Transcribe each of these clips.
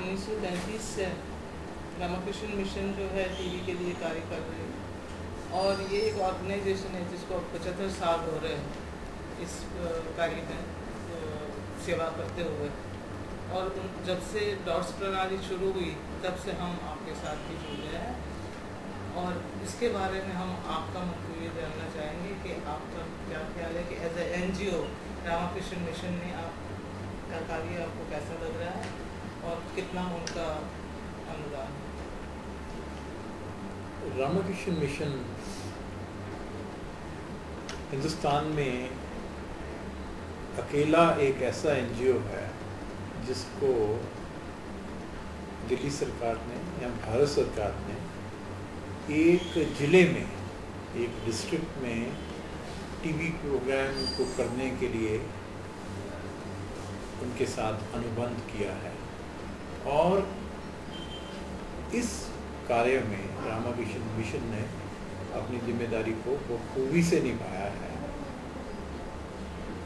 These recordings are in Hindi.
1933 से रामाकृष्ण मिशन जो है टीवी के लिए कार्य कर रही है और ये एक ऑर्गेनाइजेशन है जिसको 75 साल हो रहे हैं इस कार्य में सेवा करते हुए। और जब से डॉट्स प्रणाली शुरू हुई तब से हम आपके साथ भी जुड़ गए हैं और इसके बारे में हम आपका मुख्य ये जानना चाहेंगे कि आपका क्या ख्याल है कि as a NGO Ramakrishna Mission में आपका कार्य आपको कैसा लग रहा है और कितना उनका अनुदान है? रामाकृष्ण मिशन हिंदुस्तान में अकेला एक ऐसा NGO है जिसको दिल्ली सरकार ने या भारत सरकार ने एक ज़िले में, एक डिस्ट्रिक्ट में टीवी प्रोग्राम को करने के लिए उनके साथ अनुबंध किया है। और इस कार्य में रामाकृष्ण मिशन ने अपनी जिम्मेदारी को बखूबी से निभाया है।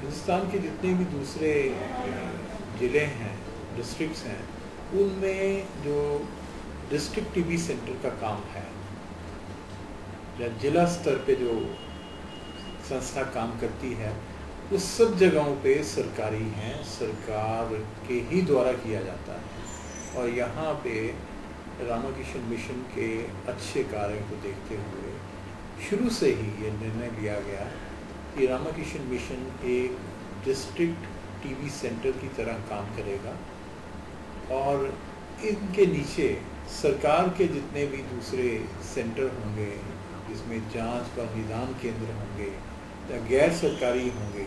हिंदुस्तान के जितने भी दूसरे ज़िले हैं, डिस्ट्रिक्ट्स हैं, उनमें जो डिस्ट्रिक्ट टीवी सेंटर का काम है या जिला स्तर पे जो संस्था काम करती है, उस सब जगहों पे सरकारी हैं, सरकार के ही द्वारा किया जाता है। और यहाँ पे रामाकृष्ण मिशन के अच्छे कार्य को देखते हुए शुरू से ही ये निर्णय लिया गया कि रामाकृष्ण मिशन एक डिस्ट्रिक्ट टीवी सेंटर की तरह काम करेगा और इनके नीचे सरकार के जितने भी दूसरे सेंटर होंगे, जिसमें जांच व निदान केंद्र होंगे या गैर सरकारी होंगे,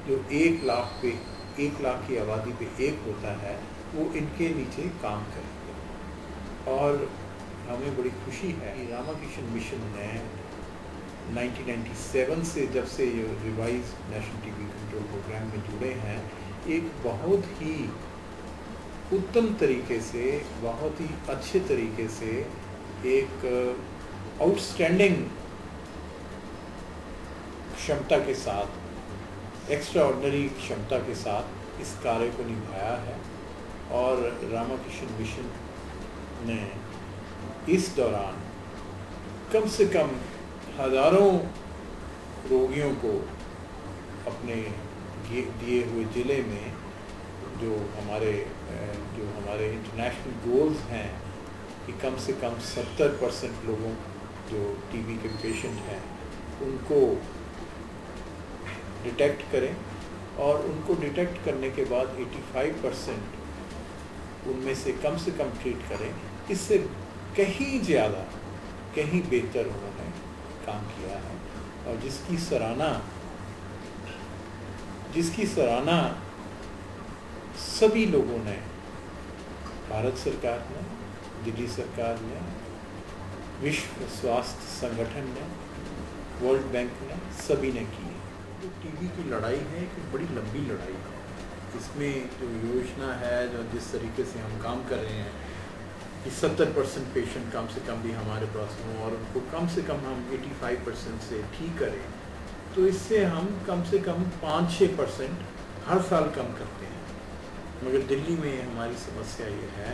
जो 1 लाख की आबादी पे एक होता है, वो इनके नीचे काम करेंगे। और हमें बड़ी खुशी है कि रामाकृष्ण मिशन ने 1997 से जब से ये revise national TV control programme में जुड़े हैं, एक बहुत ही उत्तम तरीके से, बहुत ही अच्छे तरीके से, एक आउटस्टैंडिंग क्षमता के साथ, एक्स्ट्राऑर्डिनरी क्षमता के साथ इस कार्य को निभाया है। और रामाकृष्ण मिशन ने इस दौरान कम से कम हज़ारों रोगियों को अपने दिए हुए ज़िले में जो हमारे इंटरनेशनल गोल्स हैं कि कम से कम 70% लोगों जो टीबी के पेशेंट हैं उनको डिटेक्ट करें और उनको डिटेक्ट करने के बाद 85% उनमें से कम ट्रीट करें। इससे कहीं ज़्यादा, कहीं बेहतर उन्होंने काम किया है और जिसकी सराहना सभी लोगों ने, भारत सरकार ने, दिल्ली सरकार ने, विश्व स्वास्थ्य संगठन ने, वर्ल्ड बैंक ने, सभी ने की है। जो टीबी की लड़ाई है एक बड़ी लंबी लड़ाई है। इसमें जो योजना है, जो जिस तरीके से हम काम कर रहे हैं कि 70% पेशेंट कम से कम भी हमारे पास हों और उनको कम से कम हम 85% से ठीक करें, तो इससे हम कम से कम 5-6% हर साल कम करते हैं। मगर दिल्ली में हमारी समस्या ये है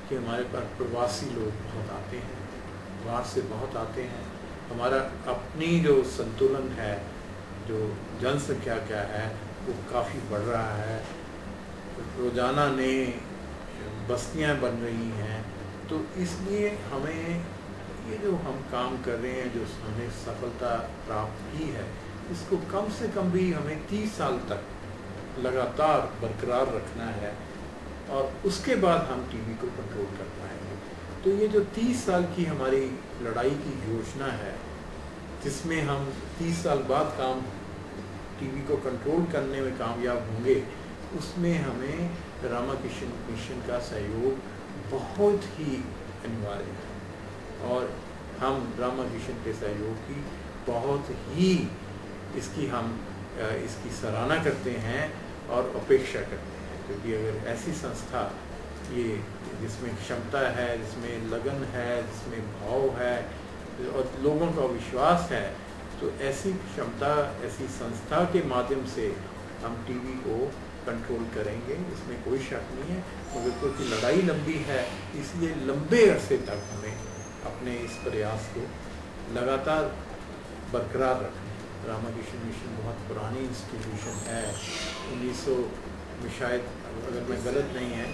कि हमारे पास प्रवासी लोग बहुत आते हैं, बाहर से बहुत आते हैं। हमारा अपनी जो संतुलन है, जो जनसंख्या क्या है, वो काफ़ी बढ़ रहा है। रोज़ाना नए बस्तियां बन रही हैं, तो इसलिए हमें ये जो हम काम कर रहे हैं, जो हमें सफलता प्राप्त की है, इसको कम से कम भी हमें 30 साल तक लगातार बरकरार रखना है और उसके बाद हम टीबी को कंट्रोल कर पाएंगे। तो ये जो 30 साल की हमारी लड़ाई की योजना है, जिसमें हम 30 साल बाद टीबी को कंट्रोल करने में कामयाब होंगे, उसमें हमें रामाकृष्ण मिशन का सहयोग बहुत ही अनिवार्य है और हम रामाकृष्ण के सहयोग की बहुत ही इसकी सराहना करते हैं और अपेक्षा करते हैं। क्योंकि अगर ऐसी संस्था ये जिसमें क्षमता है, जिसमें लगन है, जिसमें भाव है और लोगों का विश्वास है, तो ऐसी क्षमता, ऐसी संस्था के माध्यम से हम टीबी को कंट्रोल करेंगे, इसमें कोई शक नहीं है। मगर क्योंकि लड़ाई लंबी है, इसलिए लंबे अरसे तक हमें अपने इस प्रयास को लगातार बरकरार रखना है। रामाकृष्ण मिशन बहुत पुरानी इंस्टीट्यूशन है, 1900 में शायद, अगर मैं गलत नहीं है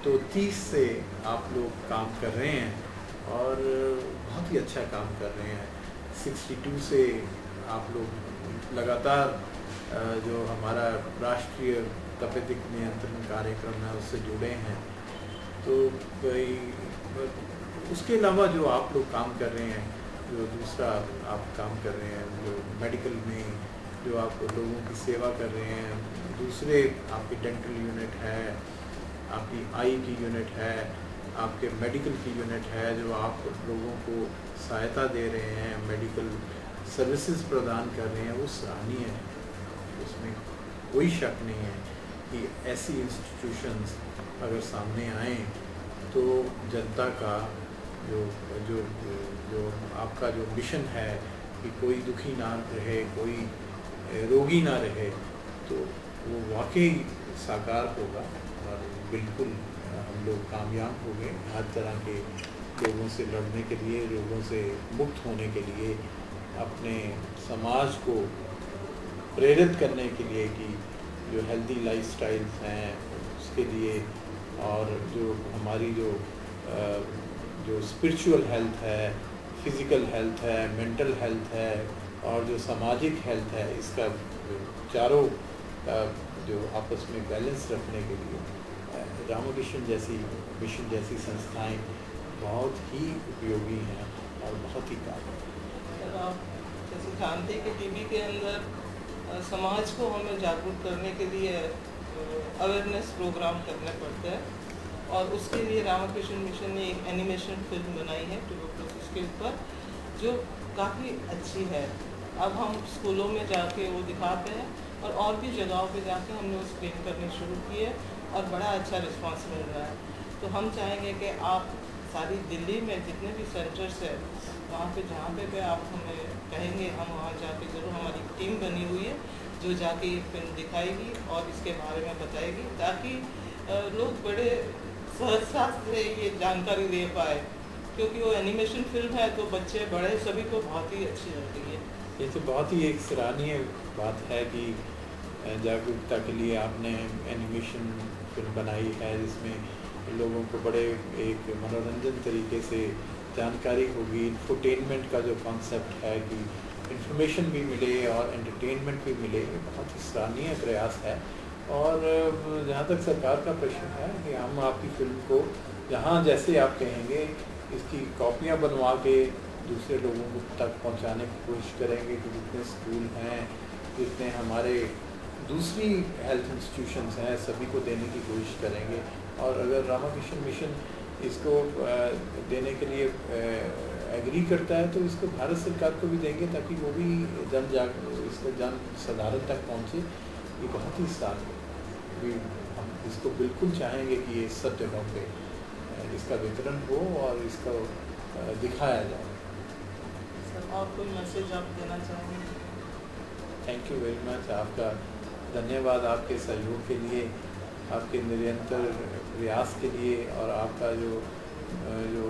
तो 30 से आप लोग काम कर रहे हैं और बहुत ही अच्छा काम कर रहे हैं। 62 से आप लोग लगातार जो हमारा राष्ट्रीय तपेदिक नियंत्रण कार्यक्रम है उससे जुड़े हैं। तो उसके अलावा जो आप लोग काम कर रहे हैं, जो दूसरा आप काम कर रहे हैं, जो मेडिकल में जो आप लोगों की सेवा कर रहे हैं, दूसरे आपकी डेंटल यूनिट है, आपकी आई की यूनिट है, आपके मेडिकल की यूनिट है, जो आप लोगों को सहायता दे रहे हैं, मेडिकल सर्विसेज प्रदान कर रहे हैं, वो सराहनीय है। उसमें कोई शक नहीं है कि ऐसी इंस्टीट्यूशंस अगर सामने आए तो जनता का जो जो जो आपका जो मिशन है कि कोई दुखी ना रहे, कोई रोगी ना रहे, तो वो वाकई साकार होगा और बिल्कुल हम लोग कामयाब होंगे हर तरह के लोगों से लड़ने के लिए, लोगों से मुक्त होने के लिए, अपने समाज को प्रेरित करने के लिए कि जो हेल्दी लाइफस्टाइल्स हैं उसके लिए, और जो हमारी जो स्पिरिचुअल हेल्थ है, फिज़िकल हेल्थ है, मेंटल हेल्थ है और जो सामाजिक हेल्थ है, इसका चारों का जो आपस में बैलेंस रखने के लिए रामकृष्ण जैसी मिशन जैसी संस्थाएं बहुत ही उपयोगी हैं और बहुत ही कारगर। आप जैसे जानते हैं कि टीबी के अंदर समाज को हमें जागरूक करने के लिए अवेयरनेस प्रोग्राम करने पड़ते हैं और उसके लिए रामकृष्ण मिशन ने एक एनिमेशन फिल्म बनाई है ट्यूबरकुलोसिस के ऊपर, जो काफ़ी अच्छी है। अब हम स्कूलों में जाके वो दिखाते हैं और भी जगहों पे जाके हमने वो स्क्रीन करनी शुरू की है और बड़ा अच्छा रिस्पांस मिल रहा है। तो हम चाहेंगे कि आप सारी दिल्ली में जितने भी सेंटर्स हैं वहाँ पे जहाँ पे आप हमें कहेंगे, हम वहाँ जाके ज़रूर, हमारी टीम बनी हुई है जो जाके ये फिल्म दिखाएगी और इसके बारे में बताएगी, ताकि लोग बड़े सहजता से ये जानकारी ले पाए, क्योंकि वो एनिमेशन फिल्म है तो बच्चे बड़े सभी को बहुत ही अच्छी लगती है। ये तो बहुत ही एक सराहनीय बात है कि जागरूकता के लिए आपने एनिमेशन फिल्म बनाई है, जिसमें लोगों को बड़े एक मनोरंजन तरीके से जानकारी होगी। इंफोटेनमेंट का जो कॉन्सेप्ट है कि इन्फॉर्मेशन भी मिले और एंटरटेनमेंट भी मिले, ये बहुत ही सराहनीय प्रयास है। और जहाँ तक सरकार का प्रश्न है कि हम आपकी फिल्म को जहाँ जैसे आप कहेंगे इसकी कॉपियाँ बनवा के दूसरे लोगों को तक पहुँचाने की कोशिश करेंगे कि जितने स्कूल हैं, जितने हमारे दूसरी हेल्थ इंस्टीट्यूशंस हैं, सभी को देने की कोशिश करेंगे। और अगर रामकृष्ण मिशन इसको देने के लिए एग्री करता है तो इसको भारत सरकार को भी देंगे, ताकि वो भी इसको जन साधारण तक पहुँचे। ये बहुत ही साल हम इसको बिल्कुल चाहेंगे कि ये सब जगहों पे इसका वितरण हो और इसको दिखाया जाए। सर, और कोई मैसेज आप देना चाहेंगे? थैंक यू वेरी मच, आपका धन्यवाद आपके सहयोग के लिए, आपके निरंतर प्रयास के लिए, और आपका जो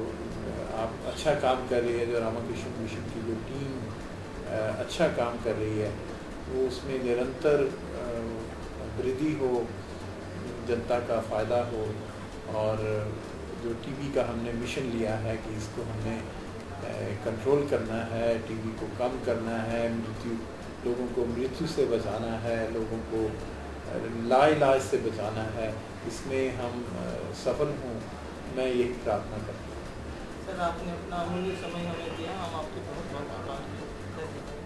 आप अच्छा काम कर रही है, जो रामकृष्ण मिशन की जो टीम अच्छा काम कर रही है, वो उसमें निरंतर वृद्धि हो, जनता का फ़ायदा हो। और जो टीबी का हमने मिशन लिया है कि इसको हमने कंट्रोल करना है, टीबी को कम करना है, लोगों को मृत्यु से बचाना है, लोगों को लाइलाज से बचाना है, इसमें हम सफल हों, मैं यही प्रार्थना करता हूँ। सर, आपने अपना अमूल्य समय हमें दिया, हम आपके बहुत बहुत आभारी हैं।